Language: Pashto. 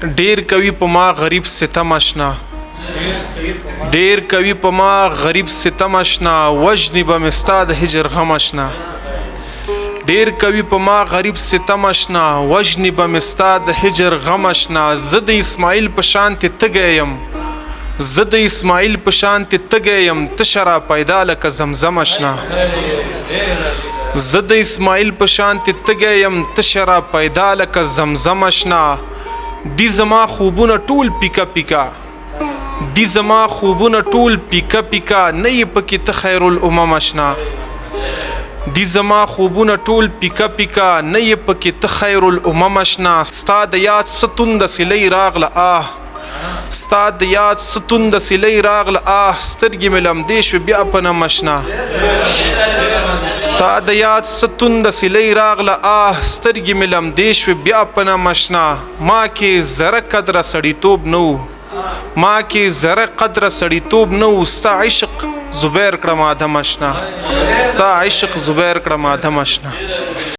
ډیر کوي په ما غریب ستم آشنا ډیر کوي په ما غریب ستم آشنا وجنی به مستاد هجر غم آشنا ډیر کوي په ما غریب ستم آشنا وجنی به مستاد هجر غم آشنا زد اسماعیل په شان ته تګیم زد اسماعیل په شان ته تګیم تشرا پیدا لک زمزم آشنا زد اسماعیل په شان ته تګیم تشرا پیدا لک زمزم آشنا دی زما خوبونه ټول پیکا پیکا دی زما خوبونه ټول پیکا پیکا نه یې پکې ته خیر الامم آشنا دی زما خوبونه ټول پیکا پیکا نه یې پکې ته خیر الامم آشنا ستا د یاد ستون د سلی راغله ستا د یاد ستون د سلی راغله سترګې مې لمدې شوې بیا په نم آشنا ستا د یاد ستون د سلی راغله سترګې مې لمدې شوې بیا په نم آشنا ما کې زره قدره سړیتوب نه و ما کې زره قدره سړیتوب نه و ستا عشق زبیر کړم آدم آشنا ستا عشق زبیر کړم آدم آشنا